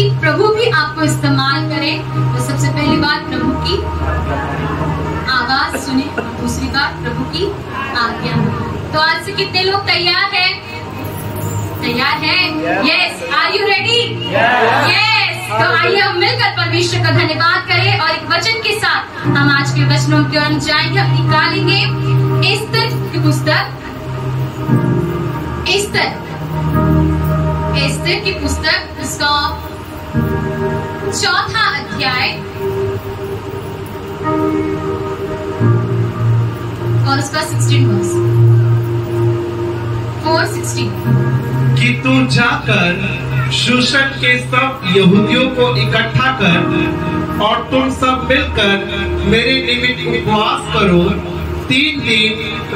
ताकि प्रभु भी आपको इस्तेमाल करे, तो सबसे पहली बात प्रभु की आवाज सुने, और दूसरी बात प्रभु की आज्ञा। तो आज से कितने लोग तैयार हैं? तैयार हैं? Yes. Are you ready? Yes. तो आइए हम मिलकर परमेश्वर का धन्यवाद करें और एक वचन के साथ हम आज के वचनों की ओर जाएंगे। हम निकालेंगे एस्तर की पुस्तक, एस्तर की पुस्तक, उसका 4था अध्याय और उसका 16 वर्स, 4:16। कि तू जाकर शूशन के सब यहूदियों को इकट्ठा कर और तुम सब मिलकर मेरे निमित्त उपवास करो। 3 दिन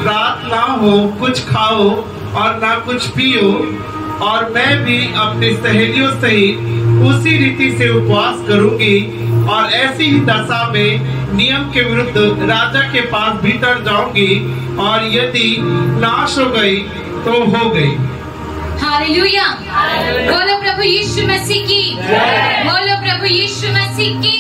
रात ना हो कुछ खाओ और ना कुछ पियो, और मैं भी अपनी सहेलियों सहित उसी रीति से उपवास करूंगी, और ऐसी ही दशा में नियम के विरुद्ध राजा के पास भीतर जाऊंगी, और यदि नाश हो गई तो हो गई। हालेलुया। बोलो प्रभु यीशु मसीह की, बोलो प्रभु यीशु मसीह की।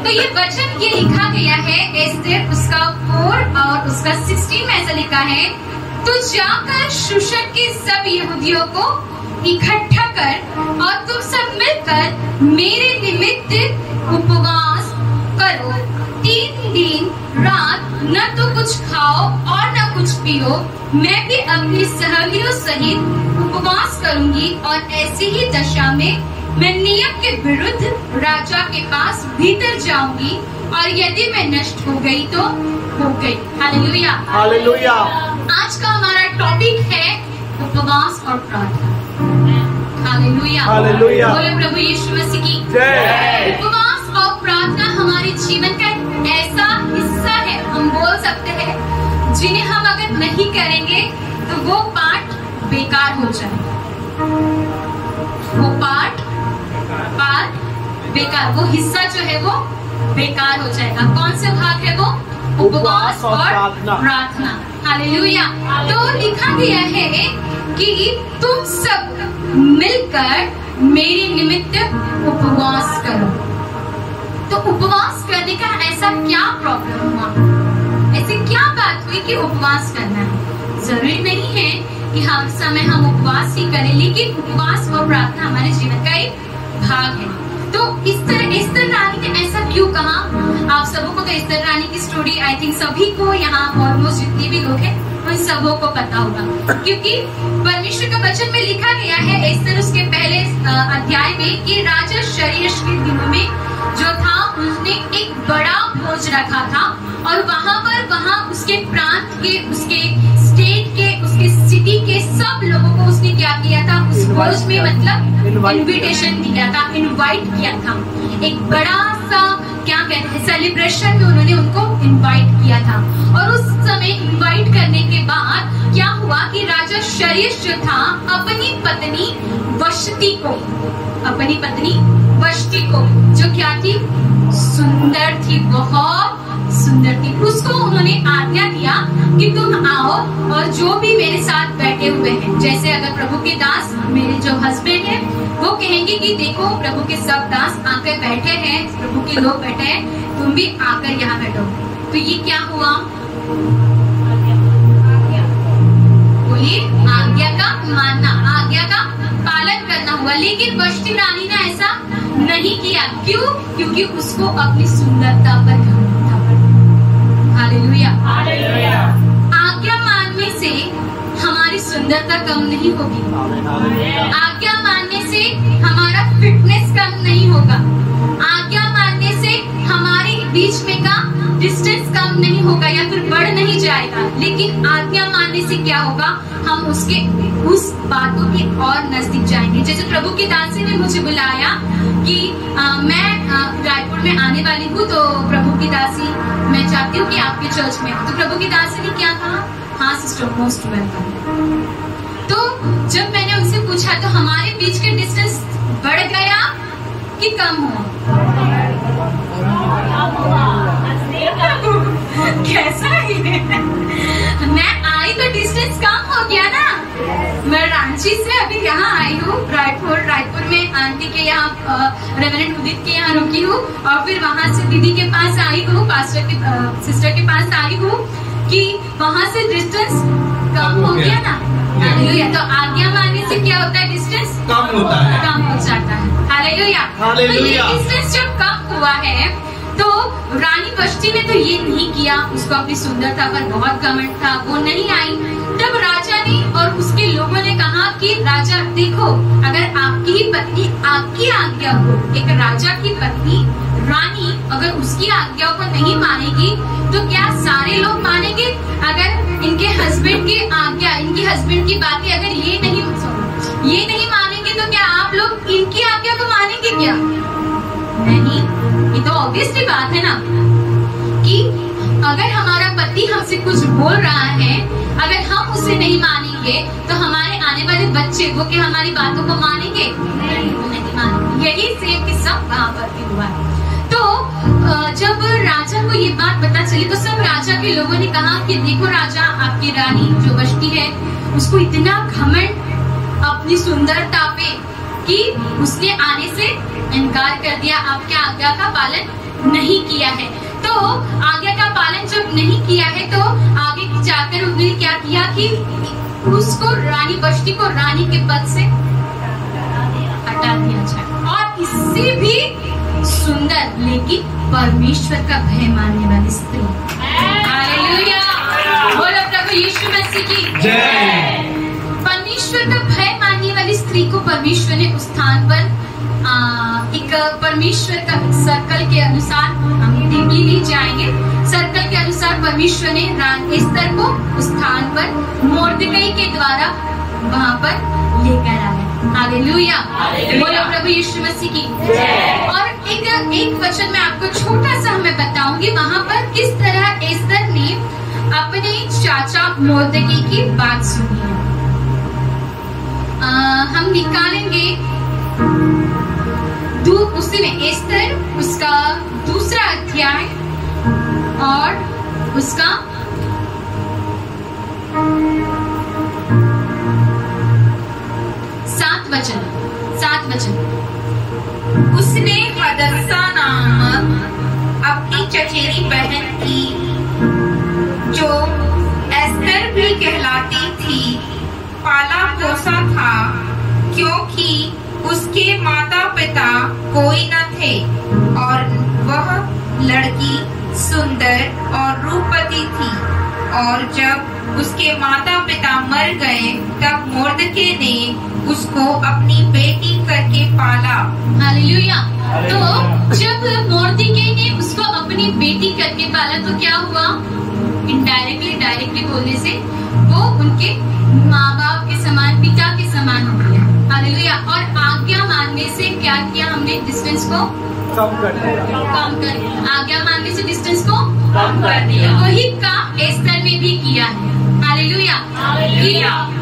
तो ये वचन ये लिखा गया है एस्तर उसका 4 और उसका 16 में ऐसा लिखा है, तो जाकर शूशन के सब यहूदियों को इकट्ठा कर और तुम सब मिलकर मेरे निमित्त उपवास करो। 3 दिन रात न तो कुछ खाओ और न कुछ पियो, मैं भी अपनी सहेलियों सहित उपवास करूंगी, और ऐसी ही दशा में मैं नियम के विरुद्ध राजा के पास भीतर जाऊंगी, और यदि मैं नष्ट हो गई तो हो गई। Hallelujah, hallelujah. आज का हमारा टॉपिक है उपवास और प्रार्थना। Hallelujah, hallelujah. बोले प्रभु यीशु मसीह की जय। उपवास और प्रार्थना हमारे जीवन का ऐसा हिस्सा है, हम बोल सकते हैं, जिन्हें हम अगर नहीं करेंगे तो वो पाठ बेकार हो जाएगा। वो पाठ बेकार, वो हिस्सा जो है वो बेकार हो जाएगा। कौन से भाग है वो? उपवास और प्रार्थना। हालेलुया। तो लिखा गया है कि तुम सब मिलकर मेरे निमित्त उपवास करो। तो उपवास करने का ऐसा क्या प्रॉब्लम हुआ? ऐसी क्या बात हुई कि उपवास करना है? जरूरी नहीं है कि हर समय हम उपवास ही करें, लेकिन उपवास और प्रार्थना हमारे जीवन का एक भाग है। तो एस्तर रानी ने ऐसा क्यों कहा? आप सबों को तो एस्तर रानी की स्टोरी आई थिंक सभी को यहाँ ऑलमोस्ट जितने भी लोग हैं उन सबों को पता होगा, क्योंकि परमेश्वर का वचन में लिखा गया है एस्तर उसके पहले अध्याय में कि राजा शरीयश के दिनों में जो था उसने एक बड़ा भोज रखा था, और वहाँ उसके प्रांत के, उसके स्टेट के, उसके सिटी के सब लोगों को उसने क्या किया था? उस भोज में मतलब इनविटेशन दिया था, इनवाइट किया था। एक बड़ा सा क्या कहते हैं सेलिब्रेशन में उन्होंने उनको इनवाइट किया था। और उस समय इनवाइट करने के बाद क्या हुआ कि राजा शरीयश जो था अपनी पत्नी वष्टी को जो क्या थी? सुंदर थी, बहुत सुंदर थी। उसको उन्होंने आज्ञा दिया कि तुम आओ और जो भी मेरे साथ बैठे हुए हैं, जैसे अगर प्रभु के दास मेरे जो हस्बैंड है वो कहेंगे कि देखो प्रभु के सब दास आकर बैठे हैं, प्रभु के लोग बैठे हैं, तुम भी आकर यहाँ बैठो। तो ये क्या हुआ? बोलिए, आज्ञा का मानना, आज्ञा का पालन करना हुआ। लेकिन वष्टी रानी ने ऐसा नहीं किया। क्यों? क्योंकि उसको अपनी सुंदरता पर घमंड था। Hallelujah, hallelujah. आज्ञा मानने से हमारी सुंदरता कम नहीं होगी, आज्ञा मानने से हमारा फिटनेस कम नहीं होगा, आज्ञा मानने से हमारे बीच में का डिस्टेंस कम नहीं होगा या फिर बढ़ नहीं जाएगा। लेकिन आज्ञा मानने से क्या होगा? हम उसके उस बातों के और नजदीक जाएंगे। जैसे प्रभु की दासी ने मुझे बुलाया कि मैं रायपुर में आने वाली हूँ, तो प्रभु की दासी मैं चाहती हूँ कि आपके चर्च में। तो प्रभु की दासी ने क्या कहा? हाँ सिस्टर, मोस्ट वेलकम। तो जब मैंने उनसे पूछा तो हमारे बीच के डिस्टेंस बढ़ गया कि कम हुआ? कैसा है? मैं आई तो डिस्टेंस कम हो गया ना। मैं रांची से अभी यहाँ आई हूँ रायपुर में आंटी के यहाँ रेवरेंड उदित के यहाँ रुकी हूँ और फिर वहां से दीदी के पास आई हूँ, पास्टर के सिस्टर के पास आई हूँ कि वहां से डिस्टेंस कम हो गया ना। हालेलुया। तो आज्ञा मानने से क्या होता है? डिस्टेंस कम होता है, कम हो जाता है। हालेलुया। तो ये डिस्टेंस जब कम हुआ है तो रानी वष्टी ने तो ये नहीं किया, उसको अपनी सुंदरता पर बहुत घमंड था, वो नहीं आई। तब राजा ने और उसके लोगों ने कहा कि राजा देखो, अगर आपकी ही पत्नी आपकी आज्ञा को, एक राजा की पत्नी रानी अगर उसकी आज्ञा को नहीं मानेगी तो क्या सारे लोग मानेंगे? अगर इनके हस्बैंड की आज्ञा, इनके हस्बैंड की बातें अगर ये नहीं मानेंगे तो क्या आप लोग इनकी आज्ञा को मानेंगे क्या? नहीं। ये तो ऑब्वियसली बात है ना कि अगर हमारा पति हमसे कुछ बोल रहा है, अगर हम उसे नहीं मानेंगे तो हमारे आने वाले बच्चे वो क्या हमारी बातों को मानेंगे? नहीं मानेंगे। यही सेम किस्सा वहाँ पर भी हुआ। तो जब राजा को ये बात पता चली तो सब राजा के लोगों ने कहा कि देखो राजा, आपकी रानी जो वष्टी है उसको इतना घमंड अपनी सुंदरता पे कि उसने आने से इनकार कर दिया, आपके आज्ञा का पालन नहीं किया है। तो आज्ञा का पालन जब नहीं किया है तो आगे जाकर उन्होंने क्या किया कि उसको रानी वष्टी को रानी के पद से हटा दिया जाए। और इससे भी सुंदर लेकिन परमेश्वर का भय मानने वाली स्त्री। हालेलुया। बोलो प्रभु यीशु मसीह की जय। परमेश्वर का भय मानने वाली स्त्री को परमेश्वर ने उस स्थान पर एक परमेश्वर का सर्कल के अनुसार, हम डीपली नहीं जाएंगे, सर्कल के अनुसार परमेश्वर ने एस्तर को उस स्थान पर मोर्देकाई के द्वारा वहाँ पर लेकर आया। हालेलुया। बोलो प्रभु यीशु मसीह की जय। और एक वचन में आपको छोटा सा मैं बताऊंगी वहाँ पर किस तरह एस्तर ने अपने चाचा मोर्देकाई की बात सुनी है। हम निकालेंगे उसी में एस्तर उसका 2 अध्याय और उसका 7 वचन। उसने हदस्सा नामक अपनी चचेरी बहन की, जो एस्तर भी कहलाती थी, पाला पोसा था, क्योंकि उसके माता पिता कोई न थे और वह लड़की सुंदर और रूपवती थी। और जब उसके माता पिता मर गए तब मोर्देकाई ने उसको अपनी बेटी करके पाला। हालेलुया। तो जब मोर्देकाई ने उसको अपनी बेटी करके पाला तो क्या हुआ? डायरेक्टली बोलने से वो उनके माँ बाप के समान, पिता के समान हो गया। हालेलुया। और आज्ञा मानने से क्या किया हमने? डिस्टेंस को कम कर दिया। आज्ञा मानने से डिस्टेंस को कम कर दिया। वही काम एस्तर ने भी किया है। हालेलुया।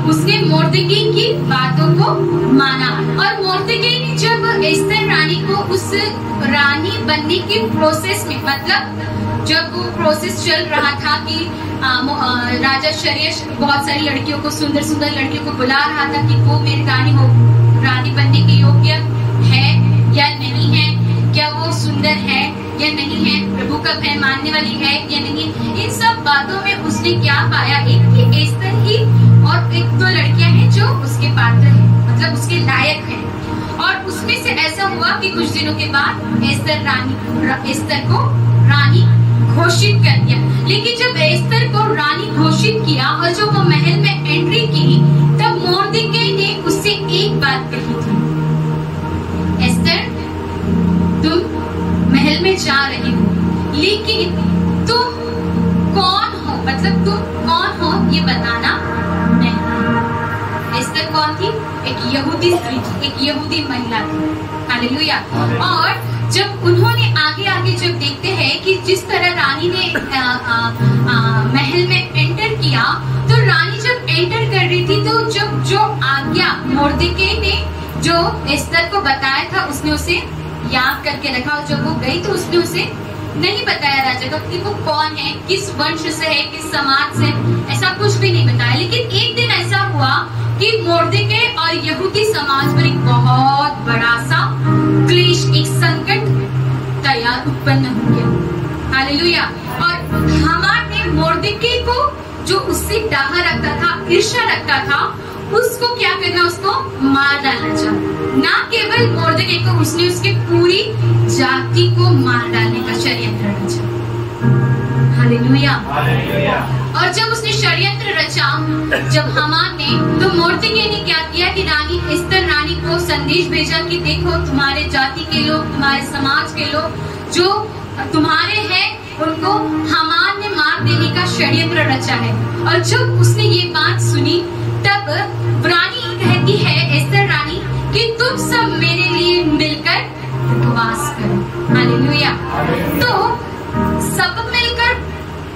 उसने मोर्देकाई की बातों को माना और मोर्देकाई ने जब एस्तर रानी को उस रानी बनने के प्रोसेस में, मतलब जब वो प्रोसेस चल रहा था कि राजा शरेश बहुत सारी लड़कियों को, सुंदर सुंदर लड़कियों को बुला रहा था कि वो मेरी रानी बनने के योग्य है या नहीं है, क्या वो सुंदर है या नहीं है, प्रभु का भय मानने वाली है या नहीं। इन सब बातों में उसने क्या पाया? एक ही एस्तर ही और 1-2 लड़कियां हैं जो उसके पात्र हैं, मतलब उसके लायक हैं। और उसमें से ऐसा हुआ कि कुछ दिनों के बाद एस्तर को रानी घोषित कर दिया। लेकिन जब एस्तर को रानी घोषित किया और जब वो महल में एंट्री की तब मोर्देकाई ने उससे एक बात कही थी, एस्तर तुम महल में जा रही हो लेकिन तुम कौन हो, मतलब तुम कौन हो ये बताना नहीं। एस्तर कौन थी? एक यहूदी स्त्री थी, एक यहूदी महिला थी। हालेलुया। और जब उन्होंने आगे जब देखते हैं कि जिस तरह रानी ने महल में एंटर किया, तो रानी जब एंटर कर रही थी तो जब जो आज्ञा मोर्देकाई ने जो एस्तर को बताया था उसने उसे याद करके रखा। और जब वो गई तो उसने उसे नहीं बताया राजा को कि वो कौन है, किस वंश से है, किस समाज से, ऐसा कुछ भी नहीं बताया। लेकिन एक दिन ऐसा हुआ कि मोर्देकै और यहूदी समाज पर एक बहुत बड़ा सा क्लेश, एक संकट तैयार उत्पन्न हो गया। हालेलुया। और हामान ने मोर्देकै को, जो उससे डाह रखता था, ईर्ष्या रखता था, उसको क्या करना, उसको मार डालना चाहा। ना केवल मोर्देकै को, उसने उसके पूरी जाति को मार डालने का षड्यंत्र रचा। हालेलुया। और जब उसने षड्यंत्र रचा, जब हामान ने, तो मोर्देकै ने क्या किया कि रानी एस्तर रानी को संदेश भेजा कि देखो, तुम्हारे जाति के लोग, तुम्हारे समाज के लोग जो तुम्हारे हैं, उनको हामान ने मार देने का षड्यंत्र रचा है। और जब उसने ये बात सुनी, तब रानी कहती है, एस्तर रानी, कि तुम सब मेरे लिए मिलकर उपवास करो। हालेलुया। तो सब मिलकर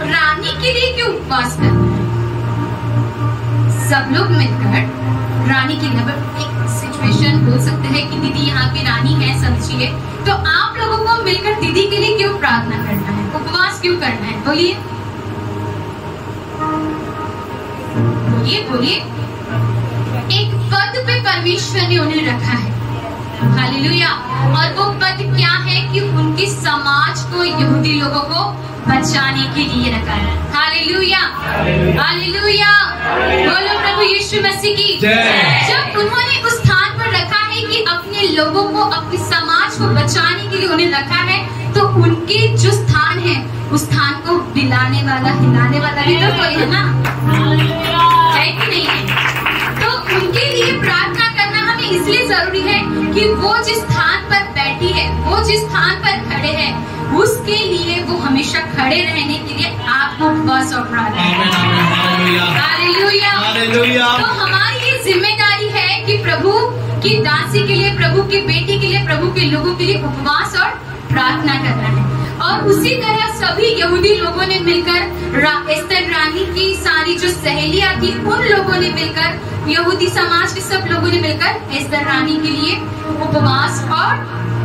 रानी के लिए क्यों उपवास करना है? सब लोग मिलकर रानी के लिए, एक सिचुएशन बोल सकते हैं कि दीदी यहाँ की रानी है, समझिए, तो आप लोगों को मिलकर दीदी के लिए क्यों प्रार्थना करना है, उपवास क्यों करना है? बोलिए बोलिए बोलिए। एक पद पे परमेश्वर ने उन्हें रखा है। हालेलुया। और वो पद क्या है कि उनके समाज को, यहूदी लोगों को बचाने के लिए रखा है। Hallelujah, hallelujah. बोलो प्रभु यीशु मसीह की जय। जब उन्होंने उस स्थान पर रखा है कि अपने लोगों को, अपने समाज को बचाने के लिए उन्हें रखा है, तो उनके जो स्थान है, उस स्थान को हिलाने वाला भी तो कोई है ना, है कि नहीं है? तो उनके लिए प्रार्थना करना हमें इसलिए जरूरी है कि वो जिस स्थान पर बैठी है, वो जिस स्थान पर खड़े हैं, उसके लिए वो हमेशा खड़े रहने के लिए आपको उपवास और प्रार्थना। Hallelujah, hallelujah. तो हमारी ये जिम्मेदारी है कि प्रभु की दासी के लिए, प्रभु की बेटी के लिए, प्रभु के लोगों के लिए उपवास और प्रार्थना करना है। और उसी तरह सभी यहूदी लोगों ने मिलकर, एस्तर रानी की सारी जो सहेलियां थी, उन लोगों ने मिलकर, यहूदी समाज के सब लोगों ने मिलकर एस्तर रानी के लिए उपवास और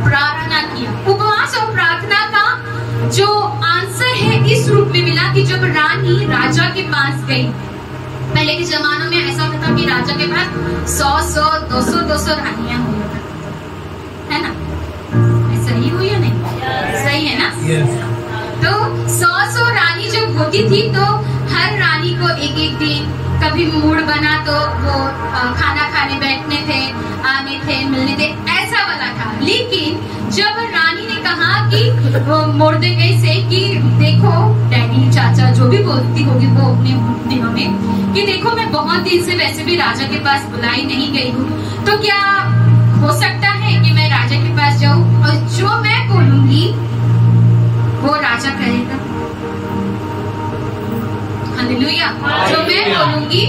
प्रार्थना किया। उपवास और प्रार्थना का जो आंसर है इस रूप में मिला कि जब रानी राजा के पास गई, पहले के जमानों में ऐसा होता था कि राजा के पास 100 200 रानियां हुई, है ना? सही हुई या नहीं? सही है ना? तो 100 रानी जब होती थी, तो हर रानी को एक एक दिन, कभी मूड बना तो वो खाना खाने बैठने थे, आने थे, मिलने थे, ऐसा वाला था। लेकिन जब रानी ने कहा कि वो मोर्देकै से कि देखो, डैडी, चाचा, जो भी बोलती होगी वो अपने दिनों में, कि देखो, मैं बहुत दिन से वैसे भी राजा के पास बुलाई नहीं गई हूँ, तो क्या हो सकता है कि मैं राजा के पास जाऊं और जो मैं बोलूंगी वो राजा करेगा? हालेलुया। जो मैं बोलूंगी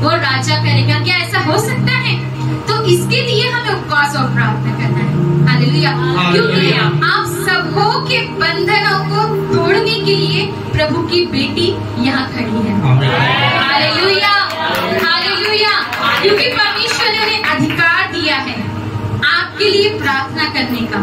वो राजा करेगा। क्या ऐसा हो सकता है? तो इसके लिए हमें उपवास और प्रार्थना करना है। हालेलुया। क्योंकि आप सबों के बंधनों को तोड़ने के लिए प्रभु की बेटी यहाँ खड़ी है। Hallelujah, hallelujah. क्योंकि परमेश्वर ने उन्हें अधिकार दिया है आपके लिए प्रार्थना करने का।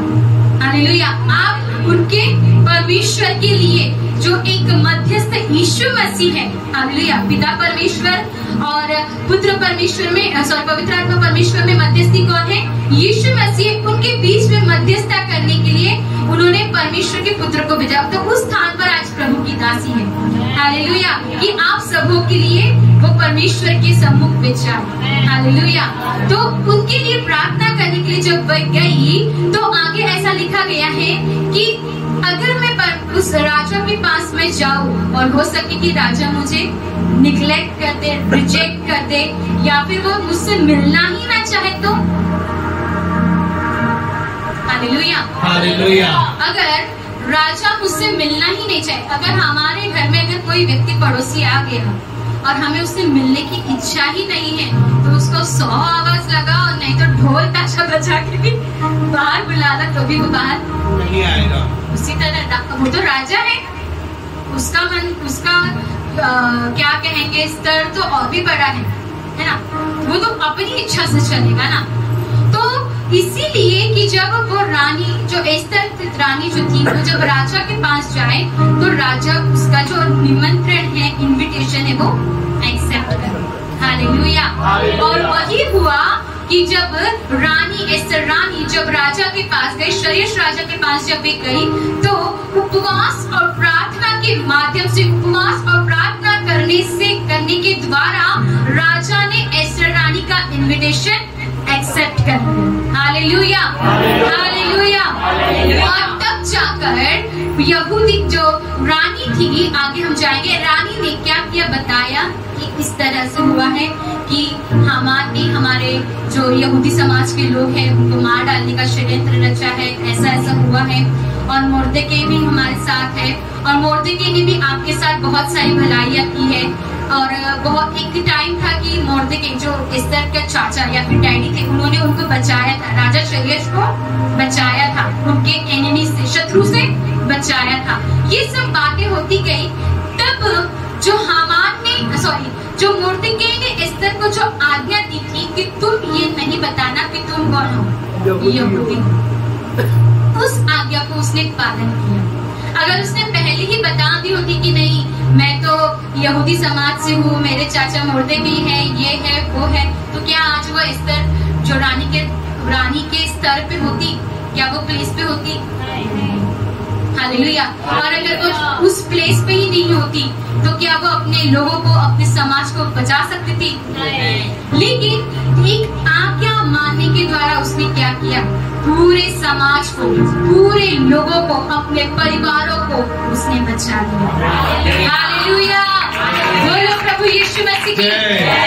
हालेलुया। आप उनके परमेश्वर के लिए, जो एक मध्यस्थ यीशु मसीह है, हालेलुया, पिता परमेश्वर और पुत्र परमेश्वर में, पवित्र आत्मा परमेश्वर में मध्यस्थी कौन है? यीशु मसीह। उनके बीच में मध्यस्थता करने के लिए उन्होंने परमेश्वर के पुत्र को भेजा। तो उस स्थान पर आज प्रभु की दासी है। हालेलुया। कि आप सबों के लिए वो परमेश्वर के सम्मुख में जाए। हालेलुया। तो उनके लिए प्रार्थना करने के लिए जब वह गई, तो आगे ऐसा लिखा गया है कि अगर मैं उस राजा के पास में जाऊं और हो सके कि राजा मुझे निग्लेक्ट कर दे, रिजेक्ट कर दे, या फिर वो मुझसे मिलना ही ना चाहे, तो हालेलुया, हालेलुया। अगर राजा मुझसे मिलना ही नहीं चाहे, अगर हमारे घर में अगर कोई व्यक्ति पड़ोसी आ गया और हमें उससे मिलने की इच्छा ही नहीं है, तो उसको 100 आवाज लगाओ, नहीं तो ढोल ताशा बजा के भी बाहर बुला ला, तो भी वो बाहर नहीं आएगा। उसी तरह वो तो राजा है, उसका मन, उसका क्या कहेंगे, स्तर तो और भी बड़ा है ना? वो तो अपनी इच्छा से चलेगा ना। तो इसीलिए कि जब वो रानी, जो एस्तर रानी जो थी, वो जब राजा के पास जाए, तो राजा उसका जो निमंत्रण है, इनविटेशन है, वो एक्सेप्ट करे। हालेलुया। और वही हुआ कि जब रानी एस्तर रानी जब राजा के पास गई, शरेश राजा के पास जब वे गई, तो उपवास और प्रार्थना के माध्यम से, उपवास और प्रार्थना करने के द्वारा राजा ने एस्तर रानी का इनविटेशन एक्सेप्ट कर लिया। Hallelujah, hallelujah. और तब जाकर यहूदी जो रानी थी, आगे हम जाएंगे, रानी ने क्या किया बताया कि इस तरह से हुआ है कि हामान ने हमारे जो यहूदी समाज के लोग हैं उनको मार डालने का षड्यंत्र रचा है, ऐसा ऐसा हुआ है। और मोर्देकै भी हमारे साथ है, और मोर्देकै ने भी आपके साथ बहुत सारी भलाइयाँ की है। और बहुत एक टाइम था कि मोर्देकै जो एस्तर का चाचा या फिर डैडी थे, उन्होंने उनको बचाया था, राजा शरेश को बचाया था, उनके एनिमी से, शत्रु से बचाया था। ये सब बातें होती गई। तब जो हामान ने जो मोर्देकै ने एस्तर को जो आज्ञा दी थी कि तुम ये नहीं बताना कि तुम कौन हो, यहूदी, उस आज्ञा को उसने पालन किया। अगर उसने पहले ही बता दी होती कि नहीं मैं तो यहूदी समाज से हूँ, मेरे चाचा मोर्देकै है, ये है वो है, तो क्या आज वो एस्तर जो रानी के स्तर पे होती, क्या वो प्लेस पे होती? हालेलुया। और अगर वो उस प्लेस पे ही नहीं होती तो क्या वो अपने लोगों को, अपने समाज को बचा सकती थी? लेकिन एक आज्ञा मानने के द्वारा उसने क्या किया? पूरे समाज को, पूरे लोगों को, अपने परिवारों को उसने बचा लिया। हालेलुया, बोलो प्रभु यीशु मसीह की।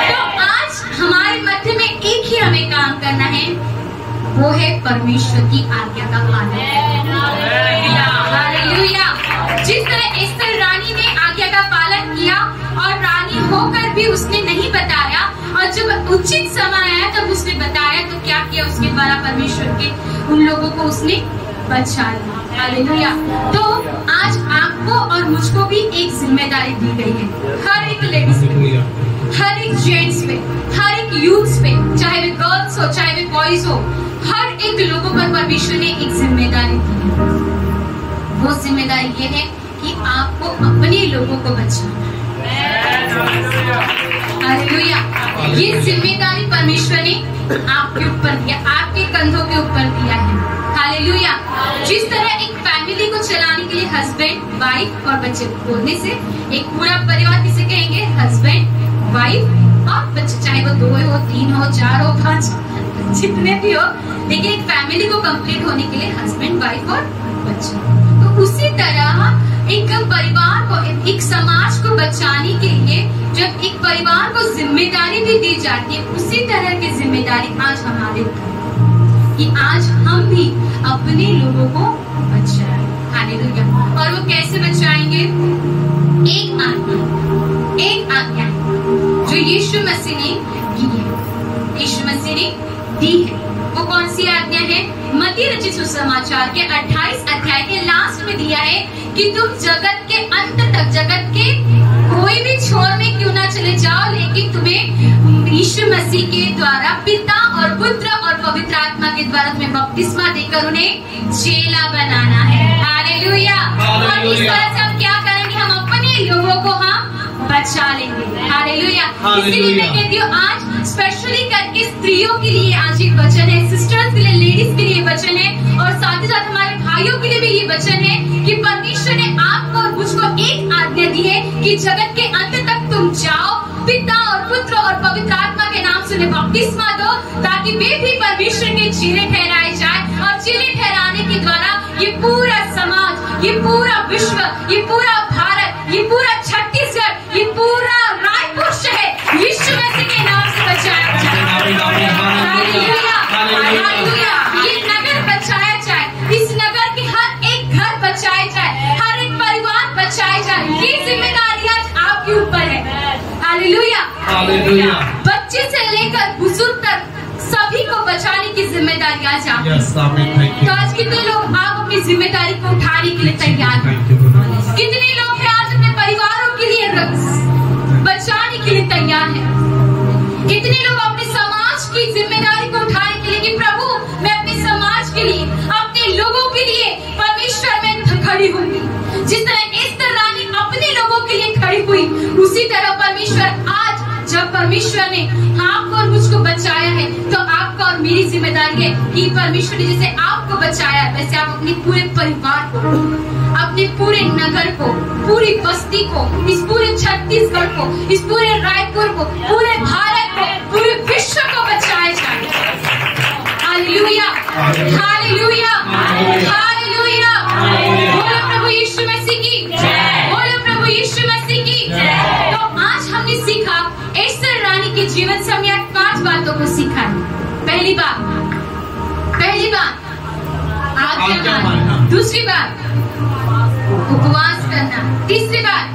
तो आज हमारे मध्य में एक ही हमें काम करना है, वो है परमेश्वर की आज्ञा का पालन। हालेलुया। जिस तरह एस्तर रानी ने आज्ञा का पालन किया और रानी होकर भी उसने नहीं बताया, और जब उचित समय आया तब उसने बताया, तो क्या किया उसके द्वारा? परमेश्वर के उन लोगों को उसने बचा लिया। हालेलुया। तो आज आपको और मुझको भी एक जिम्मेदारी दी गई है, हर एक लेडीज पे, हर एक जेंट्स पे, हर एक यूथ पे, चाहे वे गर्ल्स हो चाहे वे बॉयज हो, हर एक लोगों पर परमेश्वर ने एक जिम्मेदारी दी है। वो जिम्मेदारी ये है कि आपको अपने लोगों को बचाना है। हालेलुया। ये जिम्मेदारी परमेश्वर ने आपके ऊपर दिया, आपके कंधों के ऊपर दिया है। हालेलुया। जिस तरह एक फैमिली को चलाने के लिए हस्बैंड, वाइफ और बच्चे, बोलने से एक पूरा परिवार किसे कहेंगे? हस्बैंड, वाइफ और बच्चे, चाहे वो 2 हो, 3 हो, 4 हो, 5, जितने भी हो, लेकिन एक फैमिली को कंप्लीट होने के लिए हस्बैंड, वाइफ और बच्चे। तो उसी तरह एक परिवार को, एक समाज को बचाने के लिए जब एक परिवार को जिम्मेदारी भी दी जाती है, उसी तरह की जिम्मेदारी आज हमारे ऊपर कि आज हम भी अपने लोगों को बचाएं। हालेलुया। और वो कैसे बचाएंगे? एक आज्ञा जो यीशु मसीह ने दी है, यीशु मसीह ने दी है। वो कौन सी आज्ञा है? मत्ती रचित सुसमाचार के 28 अध्याय के लास्ट में दिया है कि तुम जगत के अंत तक, जगत के कोई भी छोर में क्यों ना चले जाओ, लेकिन तुम्हें यीशु मसीह के द्वारा, पिता और पुत्र और पवित्र आत्मा के द्वारा तुम्हें बपतिस्मा देकर उन्हें चेला बनाना है। हालेलुया। और इस तरह से हम क्या करेंगे? हम अपने लोगों को हम बचा लेंगे। हालेलुया। इसीलिए मैं कहती हूँ आज स्पेशली करके स्त्रियों के लिए आज एक वचन है, सिस्टर्स के लिए, लेडीज के लिए वचन है, और साथ ही साथ हमारे भाइयों के लिए भी ये वचन है कि परमेश्वर ने आपको और मुझको एक आज्ञा दी है कि जगत के अंत तक तुम जाओ, पिता और पुत्र और पवित्र आत्मा के नाम से उन्हें बपतिस्मा दो, ताकि वे भी परमेश्वर के चेले ठहराए जाए। और चेले ठहराने के द्वारा ये पूरा समाज, ये पूरा विश्व, ये पूरा भारत, ये पूरा छत्तीसगढ़, ये पूरा रायपुर शहर यीशु मसीह के नाम से बचाया जाए। Hallelujah, hallelujah. ये नगर बचाया जाए, इस नगर के हर एक घर बचाए जाए, हर एक परिवार बचाए जाए। ये जिम्मेदारी आज आपके ऊपर है। Hallelujah, hallelujah. बच्चे से लेकर बुजुर्ग तक सभी को बचाने की जिम्मेदारी आज आपकी। तो आज कितने लोग आप अपनी जिम्मेदारी को उठाने के लिए तैयार हैं? कितने लोग हैं आज अपने परिवारों के लिए बचाने के लिए तैयार हैं? कितने लोग अपने समाज की जिम्मेदारी को उठाने के लिए कि प्रभु मैं अपने समाज के लिए, अपने लोगों के लिए परमेश्वर में खड़ी होंगी। जिस तरह एस्तर रानी अपने लोगों के लिए खड़ी हुई, उसी तरह परमेश्वर आज जब परमेश्वर ने आपको और मुझको बचाया है, तो आपका और मेरी जिम्मेदारी है कि परमेश्वर ने जैसे आपको बचाया है वैसे आप अपने पूरे परिवार को, अपने पूरे नगर को, पूरी बस्ती को, इस पूरे छत्तीसगढ़ को, इस पूरे रायपुर को, पूरे भारत को, पूरे विश्व को बचाया जाए। Hallelujah, hallelujah, hallelujah. बोलो प्रभु यीशु मसीह की जय, बोलो प्रभु यीशु मसीह की जय। तो आज हमने सीखा एस्तर रानी के जीवन से हमने आज 5 बातों को सीखा है। पहली बात आज्ञा मानना, दूसरी बात उपवास करना, तीसरी बात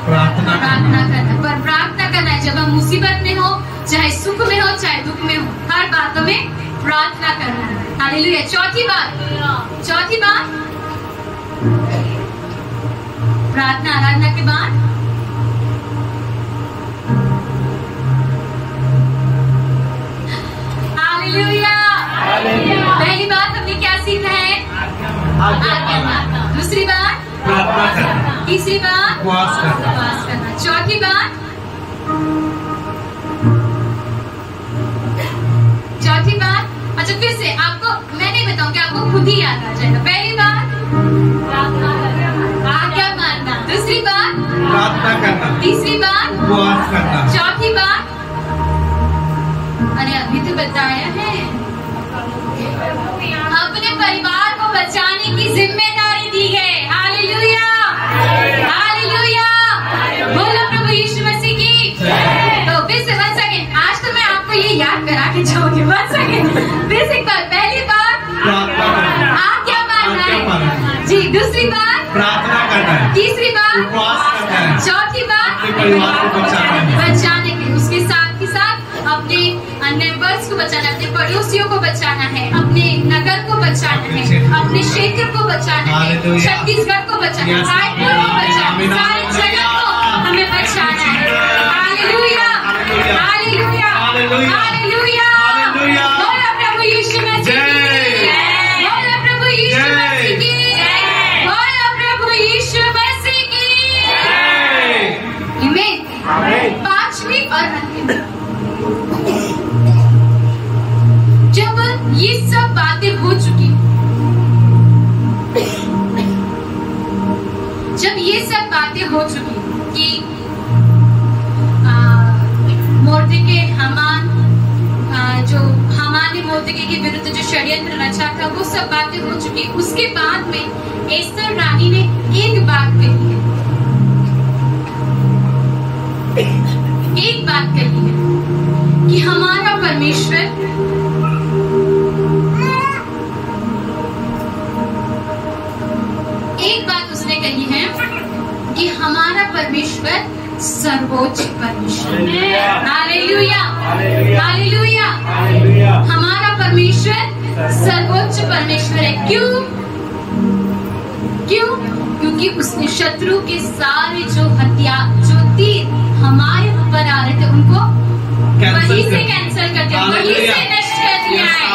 प्रार्थना करना। पर प्रार्थना करना है जब हम मुसीबत में हो, चाहे सुख में हो, चाहे दुख में हो, हर बातों में प्रार्थना करना है। हालेलुया। चौथी बात प्रार्थना आराधना के बाद हालेलुया। पहली बात हमने क्या सीखा है? आज्ञा मानना। दूसरी बात प्रार्थना करना। तीसरी बात उपवास करना। चौथी बात अच्छा फिर से आपको मैं नहीं बताऊंगी, आपको खुद ही याद आ जाएगा। पहली बात आज्ञा मानना, दूसरी बात प्रार्थना करना, तीसरी बात उपवास करना, चौथी बात अरे अभी तो बताया है अपने परिवार को बचाने की जिम्मेदारी दी है। Hallelujah, hallelujah. बोलो प्रभु यीशु मसीह की। तो फिर से 1 सेकंड, आज तो मैं आपको ये याद करा के जाऊंगी। 1 सेकंड, फिर से एक बार। पहली बात आज्ञा मानना जी, दूसरी बात प्रार्थना करना है, तीसरी बात उपवास करना है, चौथी बात अपने परिवार को बचाने के लिए, उसके साथ ही साथ अपने नेबर्स को बचाना, अपने पड़ोसियों को बचाना है, अपने नगर को बचाना है, अपने क्षेत्र को बचाना है, छत्तीसगढ़ को बचाना है, रायपुर को बचाना है, सारे जगह को हमें बचाना है। Hallelujah, hallelujah, hallelujah. बोलो प्रभु यीशु मसीह की जय, बोलो प्रभु यीशु मसीह की जय, बोलो प्रभु यीशु मसीह की जय। आमीन। 5वीं और अंतिम, जब ये सब बातें हो चुकी, कि मोर्देके हामान जो हामान ने मोर्देके के विरुद्ध जो षड्यंत्र रचा था, वो सब बातें हो चुकी। उसके बाद में एस्तर रानी ने एक बात कही है, कि हमारा परमेश्वर कही है कि हमारा परमेश्वर सर्वोच्च परमेश्वर है। Hallelujah, hallelujah. हमारा परमेश्वर सर्वोच्च परमेश्वर है। क्यों? क्योंकि उसने शत्रु के सारे जो हथियार, जो तीर हमारे ऊपर आ रहे थे, उनको वहीं से कैंसिल कर दिया, वहीं से नष्ट कर दिया है।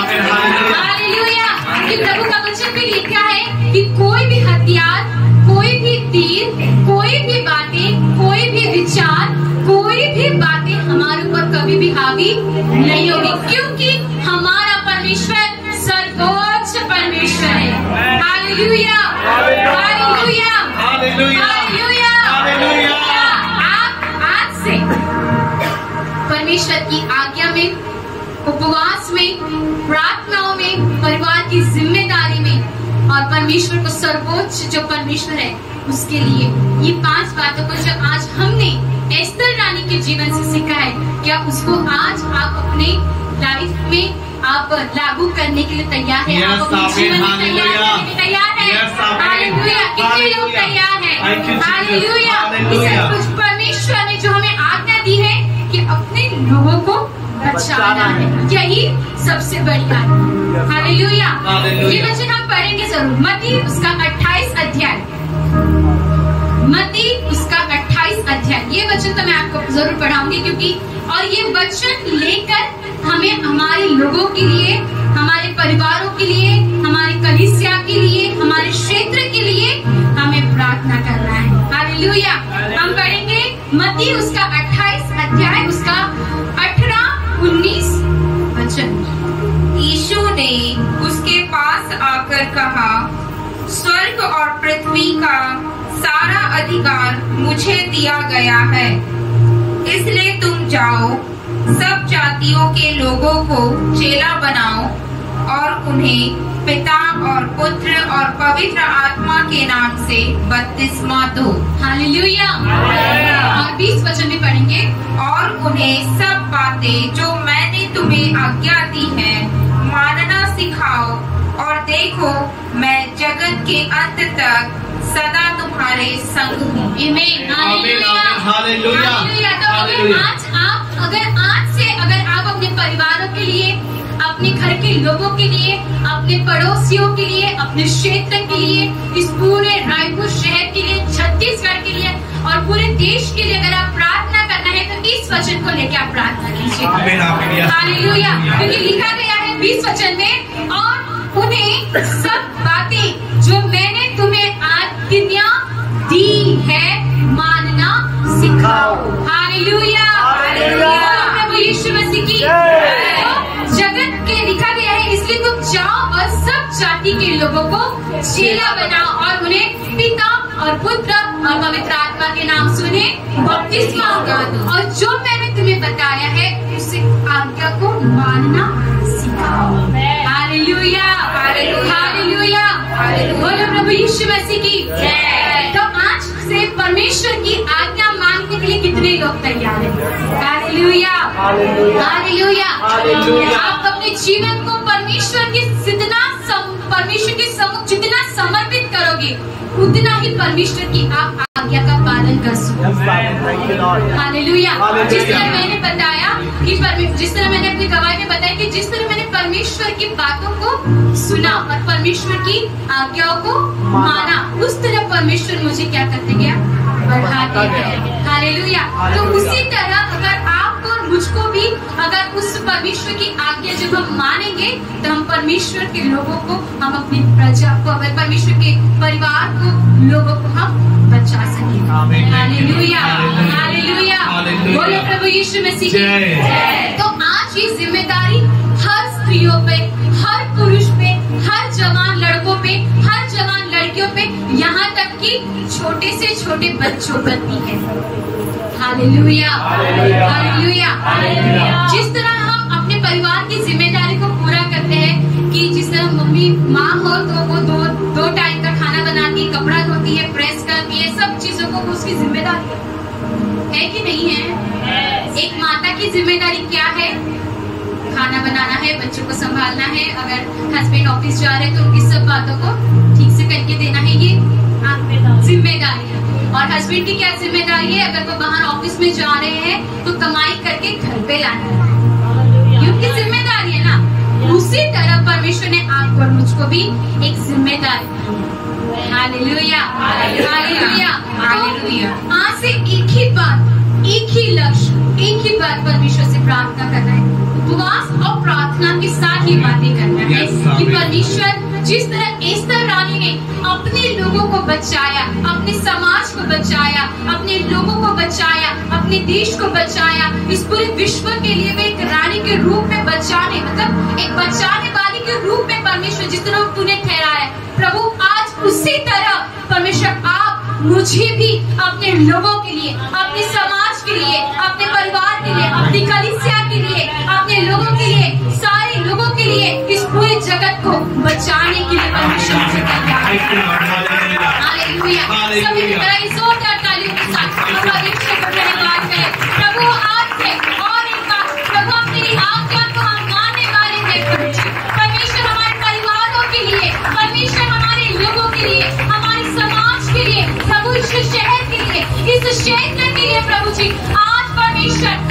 हालेलुया। कि प्रभु का वचन भी लिखा है कि कोई भी हथियार, कोई भी तीर, कोई भी बातें, कोई भी विचार, कोई भी बातें हमारे ऊपर कभी भी हावी नहीं होगी, क्योंकि हमारा परमेश्वर सर्वोच्च परमेश्वर है। Hallelujah, hallelujah, hallelujah, hallelujah. आप आज से परमेश्वर की आज्ञा में, उपवास में, प्रार्थनाओं में, परिवार की जिम्मेदारी में और परमेश्वर को सर्वोच्च जो परमेश्वर है उसके लिए ये 5 बातों को जो आज हमने एस्तर रानी के जीवन से सीखा है, क्या उसको आज आप अपने लाइफ में आप लागू करने के लिए तैयार हैं? आप अपने जीवन में तैयार हैं? हालेलुया। कितने लोग तैयार हैं? हालेलुया। इसे परमेश्वर ने जो हमें आज्ञा दी है कि अपने लोगों को बचाना है, यही सबसे बड़ी बात है। हालेलुया। ये वचन हम पढ़ेंगे जरूर, मत्ती उसका 28 अध्याय, मत्ती उसका 28 अध्याय। ये वचन तो मैं आपको जरूर पढ़ाऊंगी, क्योंकि और ये वचन लेकर हमें हमारे लोगों के लिए, हमारे परिवारों के लिए, हमारे कलीसिया के लिए, हमारे क्षेत्र के लिए हमें प्रार्थना करना है। हालेलुया। हम पढ़ेंगे मत्ती उसका 28 अध्याय, उसका कहा, स्वर्ग और पृथ्वी का सारा अधिकार मुझे दिया गया है, इसलिए तुम जाओ, सब जातियों के लोगों को चेला बनाओ और उन्हें पिता और पुत्र और पवित्र आत्मा के नाम से बपतिस्मा दो। हालेलुया। और 20 वचन में पढ़ेंगे, और उन्हें सब बातें जो मैंने तुम्हें आज्ञा दी है मानना सिखाओ, और देखो मैं जगत के अंत तक सदा तुम्हारे संग हूँ। आमीन। हालेलुया। हालेलुया। तो अगर आप अपने परिवारों के लिए, अपने घर के लोगों के लिए, अपने पड़ोसियों के लिए, अपने क्षेत्र के लिए, इस पूरे रायपुर शहर के लिए, छत्तीसगढ़ के लिए और पूरे देश के लिए अगर आप प्रार्थना करना है तो इस वचन को लेकर आप प्रार्थना कीजिए। हालेलुया। क्योंकि लिखा गया है 20 वचन में, और उन्हें सब बातें जो मैंने तुम्हें आज्ञा दी है मानना सिखाओ। हालेलुया। प्रभु यीशु मसीह की जगत के लिखा गया है, इसलिए तुम जाओ और सब जाति के लोगों को चेला बनाओ और उन्हें पिता और पुत्र और पवित्र आत्मा के नाम से उन्हें बपतिस्मा दो, और जो मैंने तुम्हें बताया है उस आज्ञा को मानना सिखाओ। हालेलुया। हालेलुया। बोलो प्रभु यीशु मसीह की जय। तो आज से परमेश्वर की आज्ञा मानने के लिए कितने लोग तैयार हैं? हालेलुया। हालेलुया। आप अपने जीवन को परमेश्वर के सम्मुख जितना समर्पित करोगे उतना ही परमेश्वर की आप आज्ञा का पालन कर सकते। हालेलुया। जिस तरह मैंने बताया कि जिस तरह मैंने अपनी गवाही में बताया कि जिस तरह मैंने परमेश्वर की बातों को सुना और परमेश्वर की आज्ञाओं को माना, उस तरह परमेश्वर मुझे क्या करते गया? बढ़ाते गए। हालेलुया। तो उसी तरह अगर आपको और मुझको भी अगर उस परमेश्वर की आज्ञा जब हम मानेंगे तो हम परमेश्वर के लोगों को, हम अपनी प्रजा को, परमेश्वर के परिवार को, लोगों को हम बचा सकेंगे। हालेलुया। हालेलुया। बोलो प्रभु यीशु मसीह की जय। तो आज ये जिम्मेदारी हर स्त्रियों पे, हर पुरुष पे, हर जवान लड़कों पे, हर जवान लड़कियों पे, यहाँ तक कि छोटे से छोटे बच्चों पर भी है। हालेलुया। हालेलुया। जिस तरह हम अपने परिवार की जिम्मेदारी को पूरा करते हैं कि जिस तरह मम्मी माँ हो तो वो दो टाइम का खाना बनाती है, कपड़ा धोती है, प्रेस करती है, सब चीजों को उसकी जिम्मेदारी है कि नहीं है? एक माता की जिम्मेदारी क्या है? खाना बनाना है, बच्चों को संभालना है, अगर हस्बैंड ऑफिस जा रहे हैं तो उनकी सब बातों को ठीक से करके देना है, ये जिम्मेदारी है। और हस्बैंड की क्या जिम्मेदारी है? अगर वो बाहर ऑफिस में जा रहे हैं तो कमाई करके घर पे लाना है, ये उनकी जिम्मेदारी है ना। उसी तरह परमेश्वर ने आपको और मुझको भी एक जिम्मेदारी। हालेलुया। हालेलुया। हालेलुया। आज से एक ही बात, एक ही लक्ष्य, एक ही बात परमेश्वर से प्रार्थना करना है, उपवास और प्रार्थना के साथ ही बातें करना है कि परमेश्वर जिस तरह एस्तर रानी ने अपने लोगों को बचाया, अपने समाज को बचाया, अपने लोगों को बचाया, अपने देश को बचाया, इस पूरे विश्व के लिए वे एक रानी के रूप में बचाने, मतलब एक बचाने वाली के रूप में परमेश्वर जिस तरह तूने ठहराया, प्रभु आज उसी तरह परमेश्वर आप मुझे भी अपने लोगों के लिए, अपने समाज के लिए, अपने परिवार के लिए, अपनी कलीसिया के लिए, अपने लोगों के लिए, सारे लोगों के लिए, इस पूरे जगत को बचाने के लिए परमेश्वर मुझे तैयार है। हालेलुया। सभी की तरह जोरदार तालियों के साथ हम परमेश्वर को धन्यवाद करें। प्रभु आज है और एक बार प्रभु अपनी आज्ञा को हम मानने वाले हैं। परमेश्वर हमारे परिवारों के लिए, परमेश्वर हमारे लोगों के लिए, हमारे समाज के लिए, प्रभु इस शहर के लिए, इस क्षेत्र के लिए, प्रभु जी आज परमेश्वर